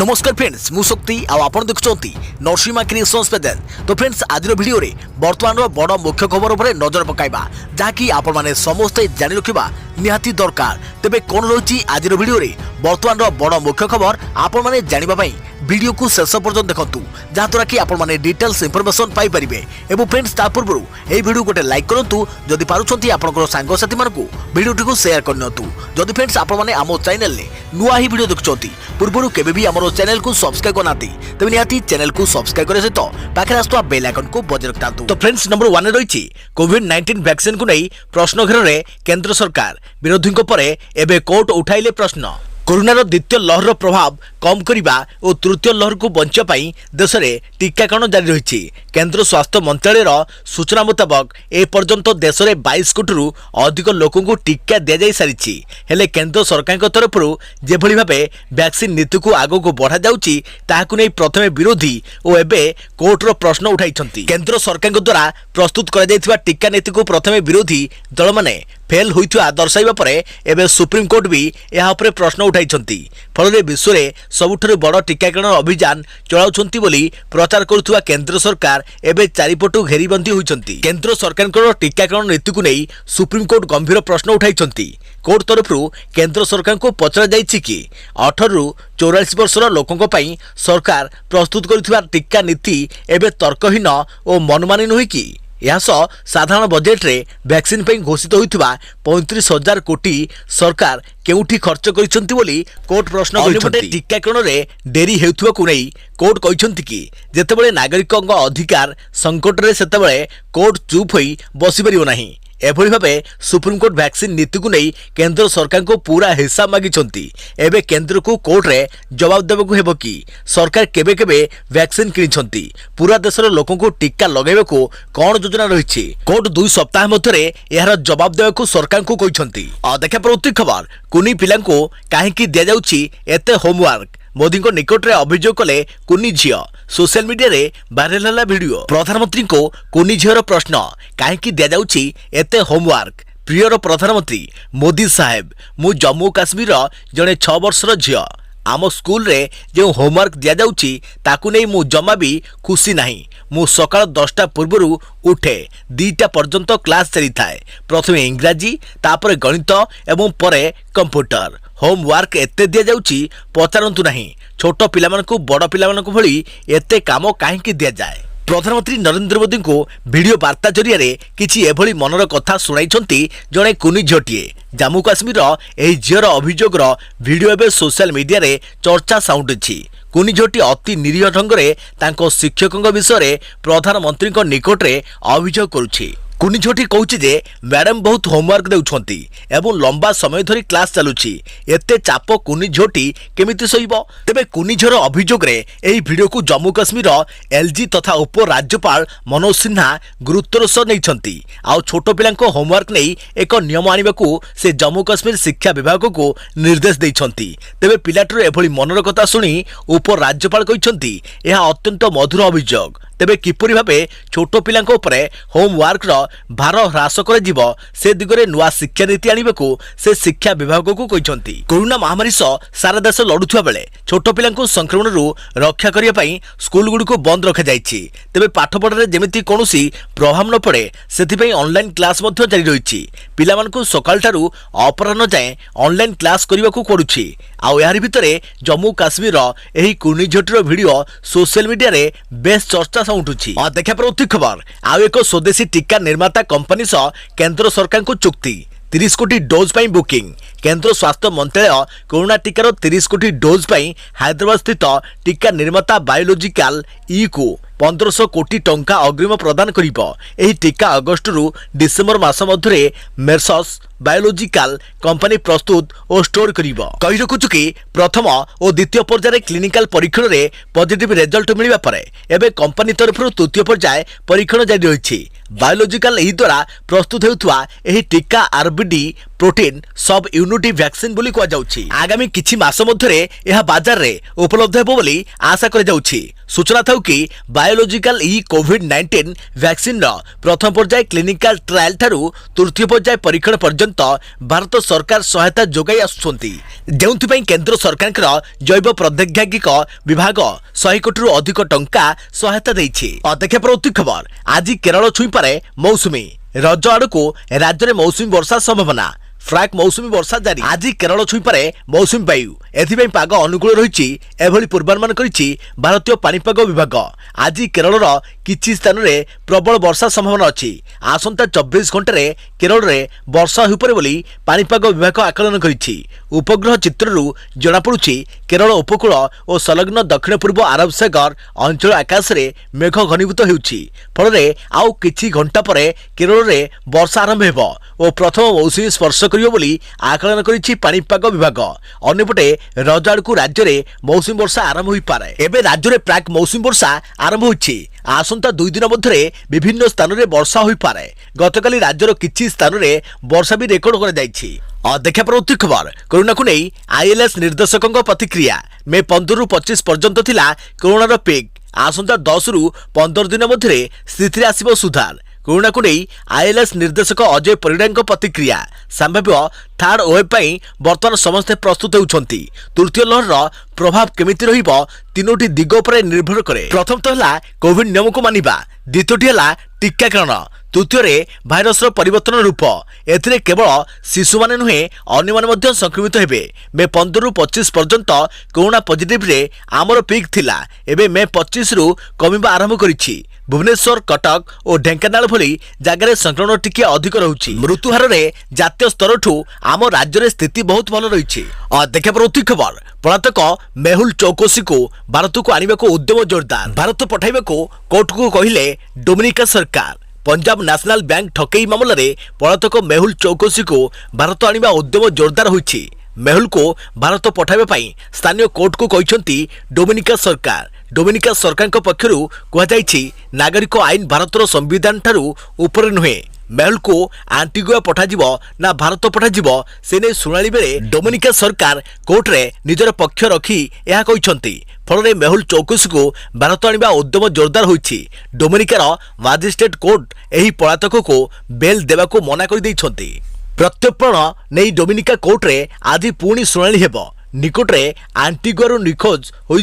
नमस्कार फ्रेंड्स मु शक्ति आपण देखुंती नरसिंहा क्रिएशंस पेजेस। तो फ्रेंड्स आज वीडियो रे वर्तमान बड़ मुख्य खबर उपर नजर पकाइबा जहाँकि आपण माने समस्ते जानि रखिबा निहाती दरकार। तेबे कोन रही आज वीडियो रे वर्तमान बड़ मुख्य खबर आपण माने जानिबा पई वीडियो को शेष पर्यंत देखंतु जहाँद्वारा कि आपण माने डिटेल्स इंफॉर्मेशन पाई परिबे। एवं फ्रेंड्स ता पूर्व ए वीडियो गोटे लाइक करंतु जदि पारुछंती आपनकर सांग साथी मानकु वीडियो को शेयर करनतु। जदि फ्रेंड्स आपण माने आमो चैनल ले नुआ ही वीडियो देखुछंती पूर्व केबे भी हमरो चैनल को सब्सक्राइब करनाती तबे निहाती चैनल को सब्सक्राइब करे सहित पाखे आस्तुवा बेल आइकन को बजाय रखतांतु। तो फ्रेंड्स नंबर 1 रही कोविड-19 वैक्सीन को नहीं प्रश्न घेर में केंद्र सरकार विरोधी परे एबे कोर्ट उठाइले प्रश्न। कोरोनार द्वितीय लहर प्रभाव कम करने और तृतीय लहर को बचाई देश में टीकाकरण जारी रही। केंद्र स्वास्थ्य मंत्रालय सूचना मुताबक ए पर्यंत देश में 22 कोटी रु अधिक लोकों को टीका दि जा सारी। हेले केंद्र सरकार तरफ जेभली भावे वैक्सीन नीति को आग को बढ़ा जाउची ताहाकु नै प्रथमे विरोधी और एबे कोर्टर प्रश्न उठाई। केंद्र सरकार द्वारा प्रस्तुत करा जायथिबा टीका नीति को प्रथमे विरोधी दल माने फेल होइथुआ दर्शाइबा परे एबे सुप्रीम कोर्ट भी यहा उपरे प्रश्न उठाइछंती। फल विश्व में सबुठारु बड़ टीकाकरण अभियान चलाउछंती बोली प्रचार करुथुआ केंद्र सरकार एबे चारिपटु घेरीबंदी होइछंती। केंद्र सरकार टीकाकरण नीति को नहीं सुप्रीम कोर्ट गंभीर प्रश्न उठाइछंती। कोर्ट तरफ केंद्र सरकार को पचरा जाइछि कि 18 रु 44 वर्षर लोकों पई सरकार प्रस्तुत करुथुआ टीका नीति एबे तर्कहीन और मनमानी नुहे कि यह साधारण बजेट रे वैक्सीन पे घोषित होइथिबा 35,000 कोटी सरकार केउठी खर्च करिसंती बोली कोर्ट प्रश्न करिसंती। टीकाकरण रे डेरी हेउथुबा को नै कोर्ट कहिसंती कि जेतेबेले नागरिकक अधिकार संकट रे सेतेबेले कोर्ट चुप होई बसी परिबो नाही। एभली भावे सुप्रीम कोर्ट वैक्सीन नीति को नहीं केंद्र सरकार को पूरा हिसाब मागिछंती। एबे केंद्र को कोर्ट रे जवाब देबको हेबो कि सरकार केबे केबे वैक्सीन किनिछंती, पूरा देशर लोकों को टीका लगाइबाको कोन योजना रहिछि। कोर्ट 2 सप्ताह मध्यरे यार जवाब देबाको सरकार को कहिछंती। देखा प्रति खबर कुनी पिला को काहेकि दिया जाउछि एते होमवर्क। मोदी को निकट रे अभियोग कले कुनी झियो सोशल मीडिया रे वायरल हला वीडियो। प्रधानमंत्री को कुनी झियर प्रश्न काहेकि दिया जाउछि एते होमवर्क। प्रियर प्रधानमंत्री मोदी साहेब मु जम्मू काश्मीर जने 6 वर्षर झियो आम स्कूल रे जो होमवर्क दिया जाउछि ताकु नै मु जमा भी खुशी नहीं। मु सकाळ 10टा पूर्वरु उठे 2टा पर्यंत क्लास चली थाए। प्रथमे इंग्राजी तापरे गणित एवं परे कंप्यूटर। होमवर्क एते दिया जाउछि पचारंतु नहीं। छोट पिलामानकु बड़ पिलामानकु भली एते काम काहेकि दिया जाए। प्रधानमंत्री नरेंद्र मोदी को वीडियो वार्ता जरिया रे किछि एभली मनर कथा सुनाइछंती जणे कुनी झटिए। जम्मू काश्मीर एही झियर अभियोगर वीडियो एबे सोशल मीडिया रे चर्चा साउंडुछि। कुनी झटी अति निरीह ढंग रे तांको शिक्षकଙ୍କ विषय रे प्रधानमंत्री निकट रे अभियोग करुछि। कुनी झटी कहूछि जे मैडम बहुत होमवर्क देउछंती एवं लंबा समय धरी क्लास चलुछि, एते चाप कुनी झटी केमिति सहिबो। तेबे कुनी झर अभियोग रे एही वीडियो को जम्मू काश्मीर एलजी तथा उप राज्यपाल मनोज सिन्हा गुरुत्वर सह नैछंती। आ छोट पिलांको होमवर्क नै एक नियम आनिबाकू से जम्मू काश्मीर शिक्षा विभाग को निर्देश दैछंती। तेबे पिलाटर एभली मनर कथा सुनी उप राज्यपाल कहिसंती यह अत्यंत मधुर अभियोग। तेबे किपरि भाबे छोट पिलांको उपरे होमवर्क रो भार ह्रास कर जीवो से दिगरे नुआ शिक्षा नीति आनिबाकू से शिक्षा विभाग को कहिसंती। कोरोना महामारी सह सारा देश लड़ुथुवा बेले छोट पिलांको संक्रमण रु रक्षा करिया पई स्कूल गुडी को बंद रखा जायछि। तेबे पाठ पढ़ारे जेमिति कोनोसी प्रभाव न पड़े सेथि पई ऑनलाइन क्लास मध्ये जारी रहिछि। पिलामानकू सकाळ थारु अपराह्न जाए ऑनलाइन क्लास करिबाकू पडुछि। आउ यार भितरे जम्मू काश्मीर एही कुनी झटीर वीडियो सोशल मीडिया रे बेस चर्चा उठुछि। देखा प्रति खबर आउ एक स्वदेशी टीका निर्माता कंपनी सह केंद्र सरकार को चुक्ति 30 कोटी डोज पाई बुकिंग। केंद्र स्वास्थ्य मंत्रालय कोरोना टीकार 30 कोटी डोज पाई हैदराबाद स्थित टीका निर्माता बायोलॉजिकल ई को 1500 कोटी टंका अग्रिम प्रदान करिबो। एही टीका अगस्त रु डिसेंबर मास मध्यरे मेर्सस बायोलॉजिकल कंपनी प्रस्तुत और स्टोर करिबो। कहि रखुछु कि प्रथम और द्वितीय पर्याय क्लिनिकल परीक्षण रे पॉजिटिव रिजल्ट मिलिबा परे एबे कंपनी तरफ तृतीय पर्याय परीक्षण जारी रहिछि। बायोलॉजिकल एही द्वारा प्रस्तुत हेउथुआ एही टीका आरबीडी प्रोटीन सब यूनिटी वैक्सीन बोली कुआ जाउछि। आगामी किछि मास मध्यरे यह बाजार रे उपलब्ध हेबो बोली आशा करा जाउछि। सूचना थाउ कि बायोलॉजिकल ई कोविड-19 वैक्सीन रो प्रथम पर्याय क्लिनिकल ट्रायल ठारू तृतीय पर्याय परीक्षण पर्यंत भारत सरकार सहायता जोगाई आसुछंती, जेउथि पई केंद्र सरकार जैव प्रौद्योगिक विभाग 100 कोटी रु अधिक टंका सहायता देइछि। अध्यक्ष प्रवृत्ति खबर आज केरल छुई पारे मौसुमी रज आड़कू राज्य में मौसुमी वर्षा संभावना। फ्राक मौसुमी वर्षा जारी आज केरल छुई पारे मौसुमी वायु एथिपई पाग अनुकूल रहिछि एभली पूर्वानुमान करिछि भारतीय पाणीपाग विभाग। आज केरल किछि स्थान रे प्रबल वर्षा संभावना अछि। आसंता 24 घंटे रे केरल रे वर्षा होइपरे बोली पाणीपाग विभाग आकलन करिछि। उपग्रह चित्ररू जणा पड़ुछि केरल उपकूल और संलग्न दक्षिण पूर्व अरब सागर अंचल आकाश रे मेघ घनीभूत हेउछि। फल आउ किछि घंटा परे केरल रे वर्षा आरंभ हेबो और प्रथम मौसुमी स्पर्श करियो बोली आकलन करिछि पाणीपाग विभाग। अन्यपटे रज आड़कू राज्य रे मौसुमी वर्षा आरंभ होई पारे। एबे राज्य रे प्राक मौसुमी वर्षा आरंभ होइछि। आसंता 2 दिन मध्यरे विभिन्न स्थान रे वर्षा होई पारे। गतकाली राज्यर किछि स्थान रे वर्षा भी रेकर्ड करा जाइछि। अध्यक्ष प्रवृत्ति खबर कोरोना को नहीं आईएलएस निर्देशकों प्रतिक्रिया मे 15 रु 25 पर्यंत थिला कोरोना पीक। आसंता 10 रु 15 दिन मध्यरे स्थिति आसिबो सुधार। कोरोना को नहीं आईएलएस निर्देशक अजय परिड़ा प्रतिक्रिया संभाव्य थर्ड वेव पाई बर्तमान समस्ते प्रस्तुत होउछंती। तृतीय लहर प्रभाव केमिति रहिबो तीनोटी दिग पर निर्भर करे। प्रथम तो हला कोविड नियम को मानिबा, द्वितीयटी हला टीकाकरण, तृतीय भाइरस परिवर्तन रूप। एथिरे केवल शिशु माने नुहे अन्य माने मध्य संक्रमित हेबे। मे 15 रु 25 पर्यंत कोरोना पॉजिटिव रे आमर पीक थिला। एबे मे 25 रु कमिबा आरंभ करिछि। भुवनेश्वर, कटक और ढेंकानाल भली जगह संक्रमण टिके अधिक रहुछि। मृत्युहार रे जातीय स्तरठू आम राज्य रे स्थिति बहुत भल रहिछि। अध्यक्ष प्रवृत्ति खबर पलातक मेहुल चौकसी को भारत को आनिबा को उद्यम जोरदार। भारत पठाइबा को कोर्ट को कहिले डोमिनिका सरकार। पंजाब नेशनल बैंक ठकई मामला रे पलातक मेहुल चौकसी को भारत आनिबा उद्यम जोरदार होइछि। मेहुल को भारत पठाइबा पई स्थानीय कोर्ट को कहिसंती डोमिनिका सरकार। डोमिनिका सरकार पक्षरु कहुଯାଇଛି नागरिक आईन भारतर संविधान ठारू ऊपर नुहे। मेहुल को आंटिगुआ पठाजिबो ना भारत पठाजिबो से नै सुनाली बेले डोमिनिका सरकार कोर्ट रे निजर पक्ष रखी यह कहिसंती। फल मेहुल चौकसी को भारत आनिबा उद्यम जोरदार होइछि। डोमिनिकार मजिस्ट्रेट कोर्ट एही पलातक को बेल देवा को मना कर दैछंती। प्रत्यर्पण नहीं डोमिनिका कोर्ट रे आज पुणी सुनाली हेबो। निकटरे आंटिगुआरू निखोज हो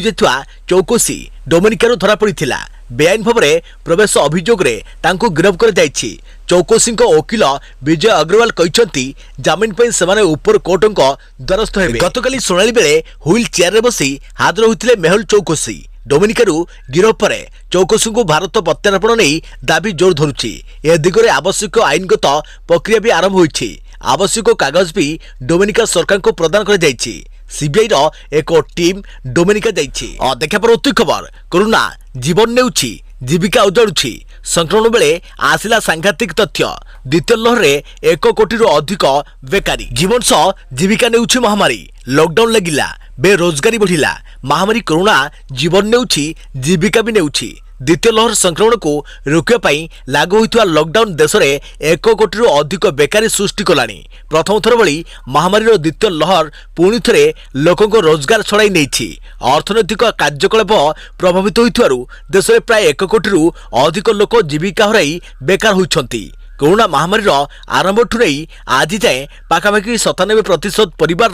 चौकसी डोमिनिकारु धरा पड़िथिला। बेआईन भाव में प्रवेश अभियोग रे तांको गिरफ कर जाइछि। चौकसी वकिल विजय अग्रवाल कहते जमीन पर से उपर कोर्ट द्वारस्थ हेबे। गतकाली सुनाली बेले व्हील चेयर रे बसी हाजर होते मेहुल चौकसी। डोमिनिकारु गिरफ पर चौकसी को भारत प्रत्यार्पण नहीं दाबी जोर धरुछि। ए दिगरे आवश्यक आईनगत प्रक्रिया भी आरंभ होइछि। आवश्यक कागज भी डोमिनिका सरकार को प्रदान कर जाइछि। सीबीआई रो एक टीम डोमिनिका जाइछि। अध्यक्ष प्रवृत्ति खबर कोरोना जीवन नेउछि जीविका उजाड़ुछि। संक्रमण बेले आसिला सांघातिक तथ्य। द्वितीय लहर रे 1 कोटी रु अधिक बेकारी। जीवन सह जीविका नेउछि महामारी। लॉकडाउन लगिला, बेरोजगारी बढ़िला। महामारी कोरोना जीवन नेउछि जीविका भी नेउछि। द्वितीय लहर संक्रमण को रोकिया पाई लागू होइतवा लॉकडाउन देश में 1 कोटी रु अधिक बेकारी सृष्टि कलानी। प्रथम थर भली महामारी द्वितीय लहर पुणी थे लोकों रोजगार छड़ाई नहीं। अर्थनैतिक कार्यकलाप प्रभावित होइतवारु देश में प्राय 1 कोटी रु अधिक लोक जीविका हराई बेकार होइछंती। कोरोना महामारी आरंभ ठू नहीं आज जाए पाखापाखि 97% परिवार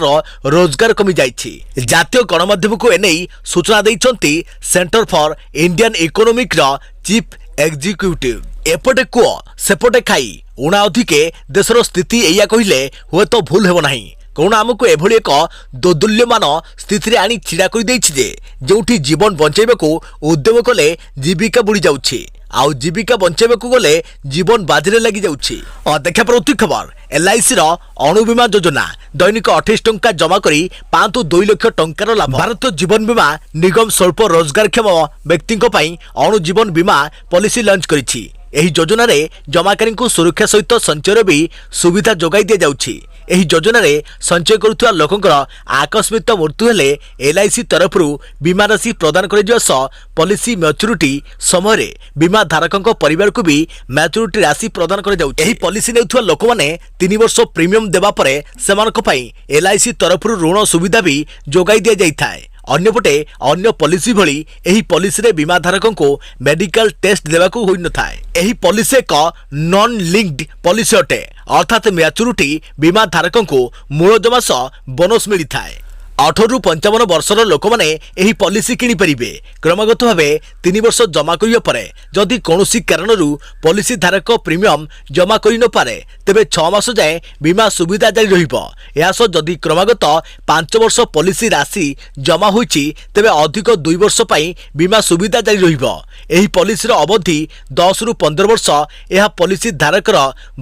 रोजगार कमी जाइछि। जातीय गणमाध्यम को एने सूचना देइछंती centre for Indian economic chief executive. एपटे कुओ सेपटे खाई उणा अधिके देशर स्थिति एया कहिले हुए तो भूल हेबो नाही। कोरोना आमको एभली एक दोदुल्यमान स्थिति आनी छिड़ा कर देइछि जे जोठी जीवन बंचाइबाकू उद्यम कले जीविका बुड़ी जाउछि। आउ जीविका बंचाइबाकू गले जीवन बाजिरे लगी जाउछि। अध्यक्ष प्रवृत्ति खबर एलआईसी अणु बीमा योजना दैनिक 28 टंका जमा करी 5.2 लाख टंकार लाभ। भारतीय जीवन बीमा निगम स्वल्प रोजगारक्षम व्यक्ति अणु जीवन बीमा पॉलिसी लॉन्च करिछि। एही योजना रे जमाकारी को सुरक्षा सहित संचय भी सुविधा जोगाई दिया जाउछि। ଏହି ଯୋଜନାରେ ସଞ୍ଚୟ କରୁଥିବା ଲୋକଙ୍କର ଆକସ୍ମିକ ମୃତ୍ୟୁ ହେଲେ LIC ତରଫରୁ ବୀମା ରାଶି ପ୍ରଦାନ କରାଯିବା ସହ ପଲିସି ମ୍ୟାଚୁରିଟି ସମୟରେ ବୀମା ଧାରକଙ୍କ ପରିବାରକୁ ବି ମ୍ୟାଚୁରିଟି ରାଶି ପ୍ରଦାନ କରାଯାଉଛି। ଏହି ପଲିସି ନେଉଥିବା ଲୋକମାନେ 3 ବର୍ଷ ପ୍ରିମିୟମ ଦେବା ପରେ ସେମାନଙ୍କ ପାଇଁ LIC ତରଫରୁ ଋଣ ସୁବିଧା ବି ଯୋଗାଇ ଦିଆଯାଇଥାଏ। ଅନ୍ୟପଟେ अन्य पॉलिसी भली एही पॉलिसी रे बीमा धारकों मेडिकल टेस्ट देवाकू होई नथाय। एही पॉलिसी एक नॉन लिंक्ड पॉलिसी अटे अर्थात मैच्योरिटी बीमा धारकों मूल जमा सह बोनस मिली थाए। 18 ରୁ 55 ବର୍ଷର ଲୋକମାନେ ଏହି ପଲିସି କିଣି ପାରିବେ। କ୍ରମାଗତ ଭାବେ 3 ବର୍ଷ ଜମା କରିବା ପରେ ଯଦି କୌଣସି କାରଣରୁ ପଲିସି ଧାରକ ପ୍ରିମିୟମ ଜମା କରି ନ ପାରେ ତେବେ 6 ମାସ ଯାଏ ବୀମା ସୁବିଧା ଜାରି ରହିବ। ଏହା ସହ ଯଦି କ୍ରମାଗତ 5 ବର୍ଷ ପଲିସି ରାଶି ଜମା ହୋଇଛି ତେବେ ଅଧିକ 2 ବର୍ଷ ପାଇଁ ବୀମା ସୁବିଧା ଜାରି ରହିବ। ଏହି ପଲିସିର ଅବଧି 10 ରୁ 15 ବର୍ଷ ଏହା ପଲିସି ଧାରକର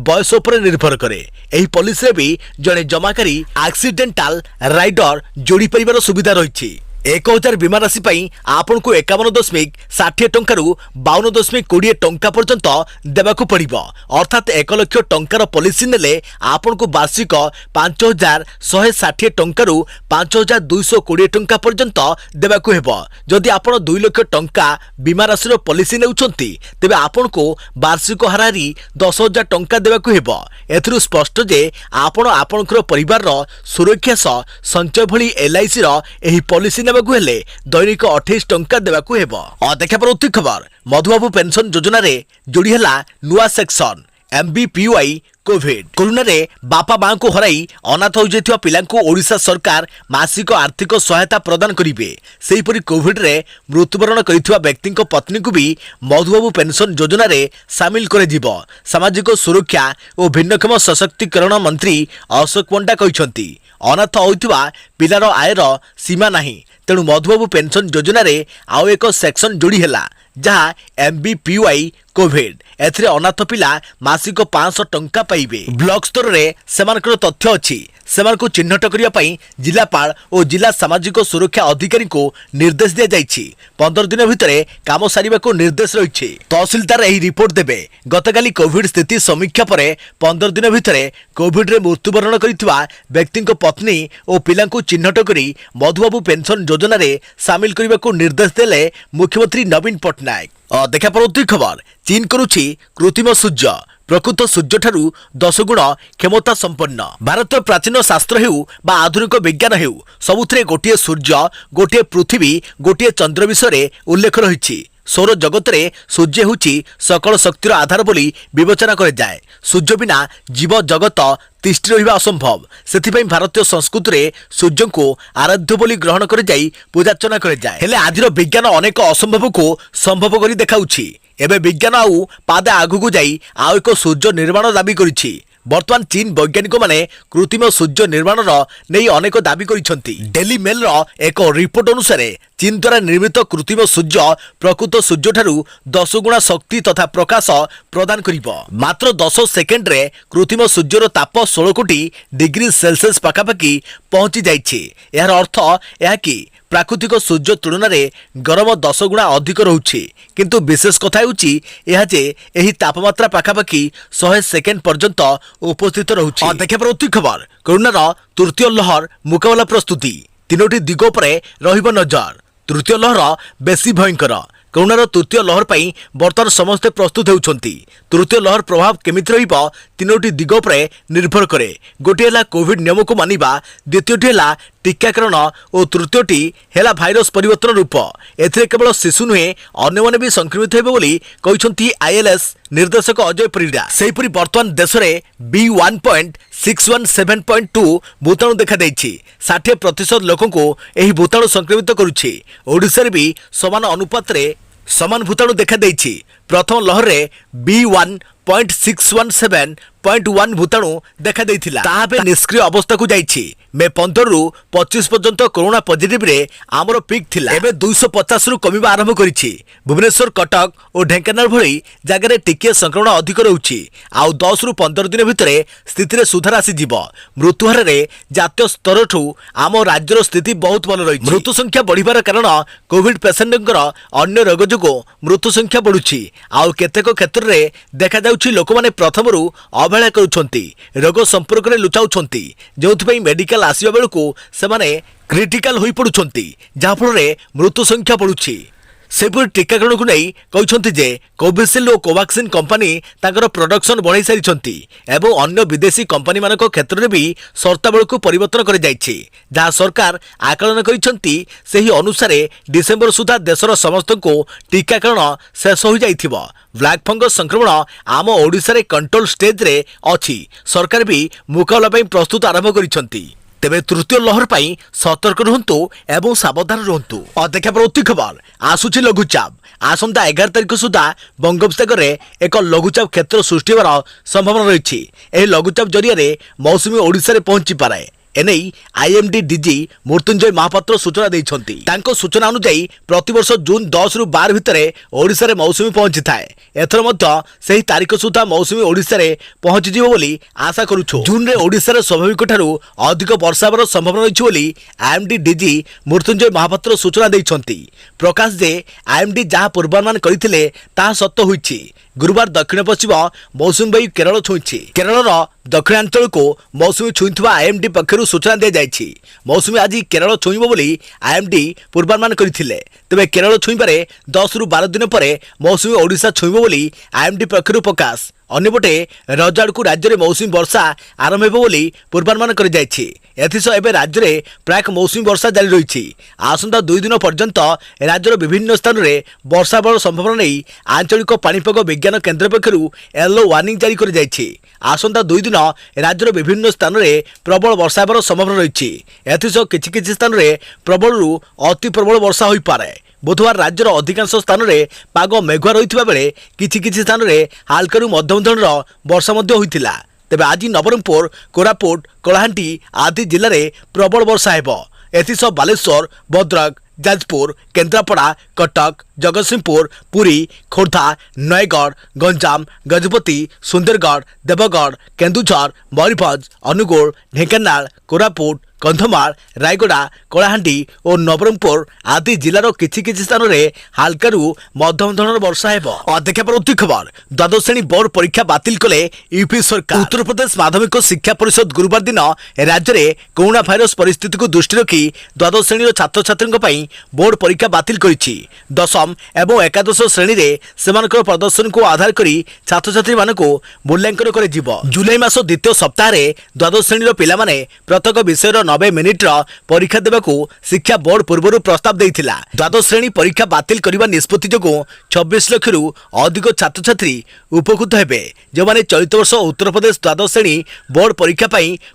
ବୟସ ଉପରେ ନିର୍ଭର କରେ। ଏହି ପଲିସିରେ ବି ଜଣେ ଜମାकारी एक्सीडेंटल राइडर जोड़ी परिवार सुविधा रही। 1000 बीमा राशि आपन को 51.60 टंकार 52.20 टंका पर्यंत देवाक पड़ो अर्थात 1 लाख टंकार पॉलिसी नेले आपन को वार्षिक 5160 टंकार 5220 टंका पर्यंत देवाक हेबो। जदि आपन 2 लाख टंका बीमा राशि पॉलिसी नेउछंती तेबे आपन को वार्षिक हारारी 10,000 टंका देवाक हेबो। एथरु स्पष्ट जे आपन आपनकर परिवार रो सुरक्षा सह संचय भली LIC रो एही पॉलिसी हेले दैनिक 28 टंका देवाकू हेबो। देखा पर खबर मधुबाबू पेंशन योजना रे जोड़ी हैला नुआ सेक्शन MBPY कोविड कोरोना रे बापा मां को हराई अनाथ हो जाइथिबा पिलांको ओडिशा सरकार मासिक आर्थिक सहायता प्रदान करिवे। सेहीपरि कोविड रे मृत्युवरण करिथिबा व्यक्ति को पत्नी को भी मधुबाबू पेंशन योजना रे शामिल करे जिवो। सामाजिक सुरक्षा और भिन्नक्षम सशक्तिकरण मंत्री अशोक पंडा कहिसंती अनाथ होइथिबा पिलार आयर सीमा नाही तेणु मधुबाबू पेंशन योजना रे आउ एक सेक्शन जोड़ी हैला जहाँ MBPY कोविड एथरे अनाथ पिला मासिक 500 टंका पाइबे। ब्लॉक स्तर रे सेमानकर तथ्य अछि सेमानकु चिन्हट करिया पई जिलापाल और जिला सामाजिक सुरक्षा अधिकारी को निर्देश दिया जाइछि। 15 दिन भितरे काम सारिबा को निर्देश रहिछि। तहसीलदार एही रिपोर्ट देबे। गतकाली कोविड स्थिति समीक्षा परे 15 दिन भितरे कोविड रे मृत्युवरण करिथिबा व्यक्ति को पत्नी और पिलांकु चिन्हट करी मधुबाबू पेंशन योजना रे शामिल करिबा को निर्देश देले मुख्यमंत्री नवीन पटनायक। देखा पर खबर चीन करुछि कृत्रिम सूर्य प्रकृत सूर्य ठारू 10 गुण क्षमता संपन्न। भारत प्राचीन शास्त्र हेउ बा आधुनिक विज्ञान हेउ सबुथिरे गोटे सूर्य गोटे पृथ्वी गोटे चंद्र विषय उल्लेख रही। सौर जगत रे सूर्य होची सकल शक्तिर आधार बोली विवेचना करे जाए। सूर्य बिना जीव जगत तिष्ठि रहिबा असंभव। सेथिपई भारतीय संस्कृति रे सूर्य को आराध्य बोली ग्रहण करे जाई पूजार्चना करे जाए। हेले आजिर विज्ञान अनेक असंभव को संभव करी देखाउछि। एबे विज्ञान आउ पादे आगुकु जाई आउ एक सूर्य निर्माण दाबी करिछि। बर्तमान चीन वैज्ञानिक माने कृत्रिम सूर्य निर्माण नहीं अनेक दाबी करिसेंती। डेली मेल रो एक रिपोर्ट अनुसार चीन द्वारा निर्मित कृत्रिम सूर्य प्रकृत सूर्य ठारू 10 गुणा शक्ति तथा प्रकाश प्रदान करिबो। मात्र 10 सेकेंड रे कृत्रिम सूर्यर ताप 16 कोटी डिग्री सेल्सियस पाखापाखि पहुंची जाइछि। यार अर्थ यह कि प्राकृतिक सूर्य तुलन में गरम 10 गुणा अधिक रोचे। किंतु विशेष कथा होची यह जे एही तापमात्रा पाखापाखि 100 सेकेंड पर्यंत उपस्थित रोचे। देखा पर खबर कोरोना तृतीय लहर मुकाबला प्रस्तुति 3टी दिग पर रहिबो नजर। तृतीय लहर बेसी भयंकर। कोरोनार तृतीय लहर पर बर्तमान समस्ते प्रस्तुत होउछंती। तृतीय लहर प्रभाव केमिति रहिबो 3टी दिग पर निर्भर करे। गोटे हैला कोविड नियम को मानिबा, द्वितीयटी हैला टीकाकरण और तृतीयटी हैला भाइरस परिवर्तन रूप। एथिरे केवल शिशु नुहे अन्य माने भी संक्रमित हेबे बोली कहिसंती ILS निर्देशक अजय परिडा। सेहीपरि वर्तमान देश में B1.617.2 भूताणु देखा देछि। 60% लोकों को एही भूताणु संक्रमित करुछि। ओडिसा रे भी समान अनुपात रे समान भूताणु देखा देछि। प्रथम लहर रे B1.617.1 भूताणु देखा देथिला ताहाबे निष्क्रिय अवस्था को जाइछि। मे 15 रु 25 पर्यंत कोरोना पॉजिटिव रे आमर पीक थिला। एबे 250 रु कमिबा आरंभ करिछि। भुवनेश्वर कटक और ढेंकानाल भली जगह रे टिके संक्रमण अधिक रहउछि। आउ 10 रु 15 दिन भितरे स्थिति रे सुधार आसी जिवो। मृत्यु हार रे जातीय स्तर ठू आम राज्यर स्थिति बहुत भल रही। मृत्यु संख्या बढ़िबार कारण कोविड पेशेंटंकर अन्य रोग जोगो मृत्यु संख्या बढ़ुछि। आउ केतेक क्षेत्र रे देखा जाउछि लोक माने प्रथम रु अवहेला करुछंती रोग संपर्क में लुचाउछंती जोथि मेडिकल आसीबा बेलकु सेमाने क्रिटिकल होई पडुछंती जाफल मृत्यु संख्या बढ़ुछि सेपरी टीकाकरण को नहीं कहते जे कोविशील्ड और कोवाक्सिन कंपनी तांकर प्रोडक्शन बढ़ाई सारी एवं अन्य विदेशी कंपनी मान क्षेत्र में भी शर्तावली को परिवर्तन कर जहाँ सरकार आकलन कर अनुसार डिसेम्बर सुधा देशर समस्त को टीकाकरण शेष हो जाइथिबो। ब्लैक फंगस संक्रमण आम ओडिशा रे कंट्रोल स्टेज रे अछि सरकार भी मुकाबला ପାଇଁ प्रस्तुत आरंभ करिसंती। तेबे तृतीय लहर पाई सतर्क रुहंतु एवं सावधान रुहंतु। अदेखा प्रवृत्ति खबर आसुची लघुचाप आसंता 11 तारिख सुधा बंगोपसागर रे एक लघुचाप क्षेत्र सृष्टि होवार संभावना रही। एही लघुचाप जरिया मौसुमी ओडिशा रे पहुंची पारे एनेई आईएमडी डीजी मृत्युंजय महापात्र सूचना देइछंती। तांको सूचना अनुसार प्रतिवर्ष जून 10 रु 12 भितर ओडिशा रे मौसुमी पहुंची थाए। एथर मध्य सही तारिख सुधा मौसुमी ओडिशा रे पहुंची जिवो बोली आशा करूछु। जून रे ओडिशा रे स्वाभाविक ठारू अधिक वर्षा होबार संभावना रही बोली आईएमडी डीजी मृत्युंजय महापात्र सूचना देइछंती। प्रकाश जे आईएमडी जहाँ पूर्वानुमान करथिले ताहा सत्य होईछि। गुरुवार दक्षिण पश्चिम मौसुमी वायु केरल छुईछि। केरलर दक्षिणांचल को मौसुमी छुईथुवा आईएमडी पक्षरु सूचना दी जाइछि। मौसुमी आज केरल छुईब बोली आईएमडी पूर्वानुमान करथिले। तेबे केरल छुईबारे 10 रु 12 दिन पर मौसुमी ओडिशा छुईब बोली आईएमडी पक्षरु प्रकाश। अन्यपटे रजाड़ को राज्य में मौसुमी वर्षा आरंभ हो बोली पूर्वानुमान कर जाइछि। एथिसह एबे राज्य में प्राक मौसुमी वर्षा जारी रही। आसंता 2 दिन पर्यंत राज्यर विभिन्न स्थान में वर्षा होबार संभावना नहीं आंचलिक पाणीपाग विज्ञान केन्द्र पक्षरु येलो वार्निंग जारी कर जाइछि। आसंता 2 दिन राज्यर विभिन्न स्थान में प्रबल वर्षा होबार संभावना रही। एथिसह किछि स्थान में प्रबल रु अति प्रबल वर्षा होई पारे। बुधवार राज्यर अधिकांश स्थान में पाग मेघुआ रही बेले किछि स्थान में हालकरू मध्यम धरणर वर्षा होइतिला। तेबे आज नवरंगपुर कोरापुट कलाहांडी आदि जिले में प्रबल वर्षा हेबो। एथिसह बालेश्वर भद्रक जाजपुर केन्द्रापड़ा कटक जगतसिंहपुर पुरी खोर्धा नयगढ़ गंजाम गजपति सुंदरगढ़ देवगढ़ केन्दुझर मयूरभंज अनुगुल ढेंकानाल कोरापुट कंधमाल रायगड़ा कलाहांडी और नवरंगपुर आदि जिलार किछि स्थान में हालकरू मध्यम धरणर वर्षा हेबो। अदेखा प्रवृत्ति खबर द्वादश श्रेणी बोर्ड परीक्षा बातिल कले यूपी सरकार। उत्तर प्रदेश माध्यमिक शिक्षा परिषद गुरुवार दिन राज्य में कोरोना भाइरस परिस्थिति को दृष्टि रखी द्वादश श्रेणी छात्र छात्री बोर्ड परीक्षा बातिल करिछि। दशम एवं एकादश श्रेणी में सेमानकर प्रदर्शन को आधार करी छात्र छात्री मानकु मूल्यांकन करे जिवो। जुलाई मास द्वितीय सप्ताह रे द्वादश श्रेणी पिला माने प्रत्येक विषय 90 मिनिट्र परीक्षा देवाकू शिक्षा बोर्ड पूर्व प्रस्ताव देइथिला। द्वादश श्रेणी परीक्षा बातिल करने निष्पत्ति जो 26 लाख रु अधिक छात्र छात्री उपकृत हेबे जो माने चलित वर्ष उत्तर प्रदेश द्वादश श्रेणी बोर्ड परीक्षा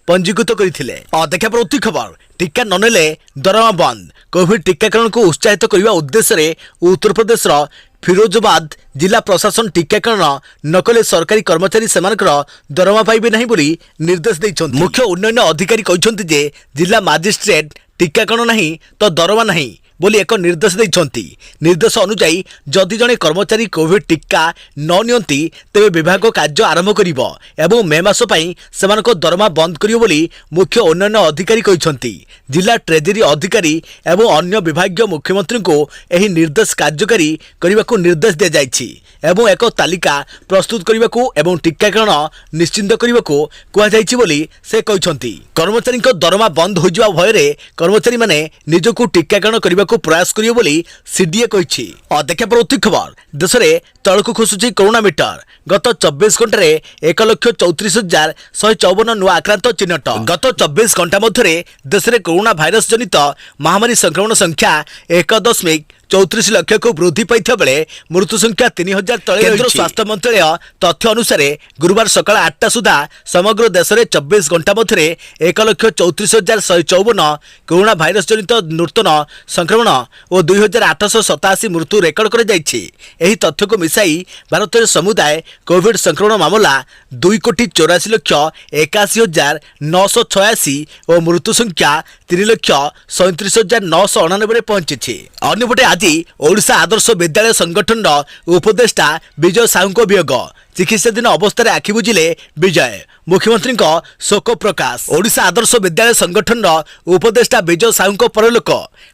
पंजीकृत करथिले। अदेखा प्रवृत्ति खबर टीका ननेले दरमा बंद। कोविड टीकाकरण को उत्साहित करने उद्देश्य उत्तर प्रदेश फिरोजाबाद जिला प्रशासन टीकाकरण नकले सरकारी कर्मचारी सेमानकर दरमा पाइबे नहीं बोली निर्देश दैछन्ति। मुख्य उन्नयन अधिकारी कहछन्ति जे जिला मजिस्ट्रेट टीकाकरण नहीं तो दरमा नहीं बोली एक निर्देश देइछन्ति। निर्देश अनुसार जदि जने कर्मचारी कोविड टीका न नियंती तेबे विभाग कार्य आरंभ करिवो एवं मे मास पई सेमानको दरमा बंद करिवो बोली मुख्य उन्नयन अधिकारी कहछन्ति। जिला ट्रेजरी अधिकारी एवं अन्य विभागीय मुख्यमंत्री को एही निर्देश कार्यकारी करबाकू निर्देश दिया जाइछि एवं एक तालिका प्रस्तुत करबाकू एवं टीकाकरण निश्चिंत करबाकू कुआ जाइछि बोली से कहछन्ति। कर्मचारीको दरमा बंद हो जिवा भयरे कर्मचारी माने निजको टीकाकरण करबाकू प्रयास करियो बोली सीडीए कहिछि। अदेखा प्रवृत्ति खबर देश में तलकू खसुची कोरोना मीटर। गत 24 घंटे 1,34,154 नुआ आक्रांत चिन्हट। गत 24 घंटा मध्य देश में कोरोना भाइरस जनित महामारी संक्रमण संख्या 1.34 लाख को वृद्धि पाई बेले मृत्यु संख्या 3000 तले। केंद्र स्वास्थ्य मंत्रालय तथ्य अनुसार गुरुवार सकाळ 8टा सुधा समग्र देश में 24 घंटा मध्य 1,34,154 कोरोना भाइरस जनित नूतन संक्रमण और 2,887 मृत्यु रेकर्ड कर जाइछि। एही तथ्य को मिसाई भारत में समुदाय कोविड संक्रमण मामला 2,84,81,986 और मृत्यु संख्या 3,37,999 पहुंची। अन्यपटे आज ओडिशा आदर्श विद्यालय संगठन उपदेष्टा विजय साहू वियोग। ଚିକିତ୍ସାଧୀନ ଅବସ୍ଥାରେ ଆଖି ବୁଜିଲେ ବିଜୟ ମୁଖ୍ୟମନ୍ତ୍ରୀଙ୍କ ଶୋକ ପ୍ରକାଶ ଓଡ଼ିଶା ଆଦର୍ଶ ବିଦ୍ୟାଳୟ ସଂଗଠନର ଉପଦେଷ୍ଟା ବିଜୟ ସାହୁଙ୍କ ପରଲୋକ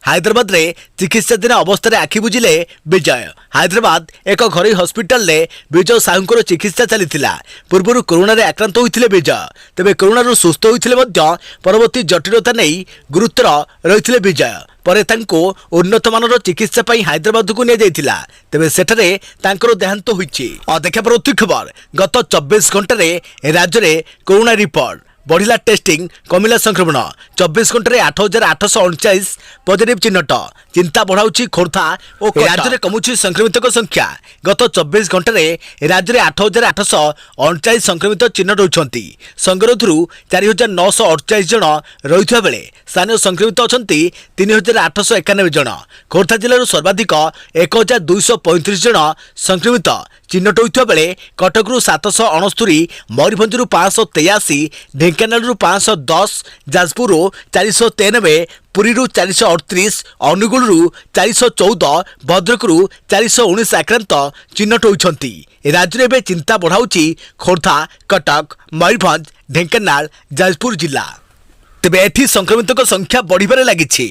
ହାଇଦ୍ରାବାଦରେ ଚିକିତ୍ସାଧୀନ ଅବସ୍ଥାରେ ଆଖି ବୁଜିଲେ ବିଜୟ ହାଇଦ୍ରାବାଦ ଏକ ଘରୋଇ ହସ୍ପିଟାଲରେ ବିଜୟ ସାହୁଙ୍କର ଚିକିତ୍ସା ଚାଲିଥିଲା ପୂର୍ବରୁ କରୋନାରେ ଆକ୍ରାନ୍ତ ହୋଇଥିଲେ ବିଜୟ ତେବେ କରୋନାରୁ ସୁସ୍ଥ ହୋଇଥିଲେ ମଧ୍ୟ ପରବର୍ତ୍ତୀ ଜଟିଳତା ନେଇ ଗୁରୁତର ରହିଥିଲେ ବିଜୟ ପରେ ତାଙ୍କୁ ଉନ୍ନତମାନର ଚିକିତ୍ସା ପାଇଁ ହାଇଦ୍ରାବାଦକୁ ନିଆଯାଇଥିଲା ତେବେ ସେଠାରେ ତାଙ୍କର ଦେହାନ୍ତ ହୋଇଛି ଦେଖା ପରବର୍ତ୍ତୀ ଖବର ଗତ 24 ଘଣ୍ଟାରେ ରାଜ୍ୟରେ କରୋନା ରିପୋର୍ଟ बढ़िला टेस्टिंग कमिला संक्रमण 24 घंटे 8,839 पॉजिटिव चिन्हट चिंता बढ़ाऊँ खोर्धा और राज्य में कमुची संक्रमित संख्या गत 24 घंटे राज्य में 8,839 संक्रमित चिन्हट होती संगरोधु 4,948 जन रही बेले स्थानीय संक्रमित अच्छा 3,891 जन खोर्धा जिलूर सर्वाधिक 1,235 जन संक्रमित चिन्हट होता बेले कटकू 769 मयूरभंजु 583 ढेंकानाल 510 जाजपुर 493 पुरी 438 अनुगुल 414 भद्रक 419 आक्रांत चिन्हट होती राज्य में चिंता बढ़ाऊँ खोर्धा कटक मयूरभंज ढेंकानाल जाजपुर जिला तेबे एठी संक्रमितों संख्या बढ़िबारे लागिछि।